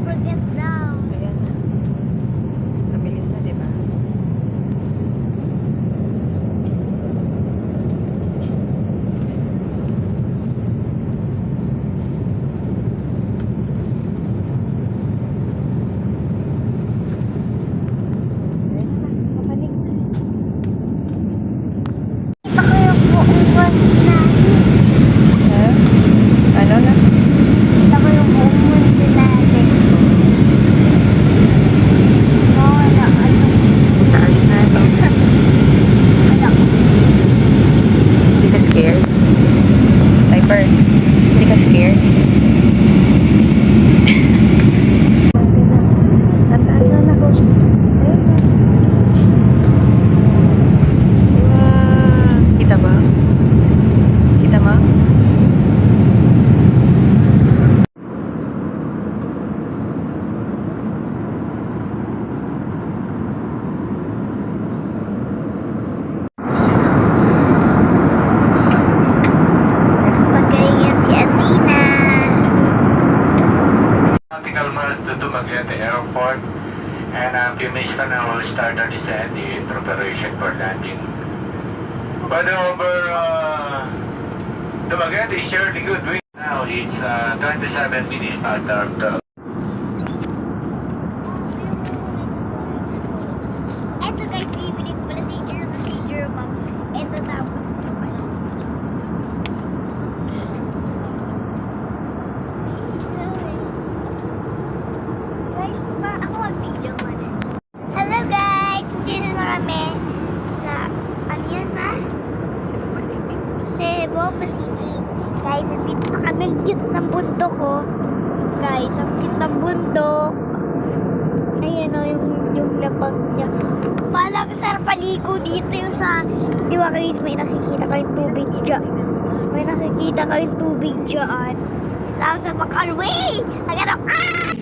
forget now. Ayan na. Mabilis na, di ba? Ito ko yung buong mundo natin. Ano na? Ito ko yung buong mundo natin. Wala, ano. Taas na. Wala. Hindi ka scared? Cyber, hindi ka scared? Ang taas na ako. Ayun na. Wow. Kita ba? Kita mo? Magaling yan si Athena. Nautical miles to Dumaguete Airport, and few minutes from now we'll start our descent in preparation for landing. But over Dumaguete is surely good wind. Now it's 27 minutes past our Eto guys, bibili ko pala passenger map. Eto tapos ito pala. Guys, ako mag-video muna. Hello guys! Dito na kami sa, ano yan na? Cebu Pacific. Guys, dito na kami ang cute ng bundok ko. Guys, ang cute ng bundok. Ayan o, yung lapag niya. Parang sarap paligo dito yung sa... Di ba guys, may nakikita kayong tubig dyan. May nakikita kayong tubig dyan. Tapos sa Makalway! Agad ako, ah!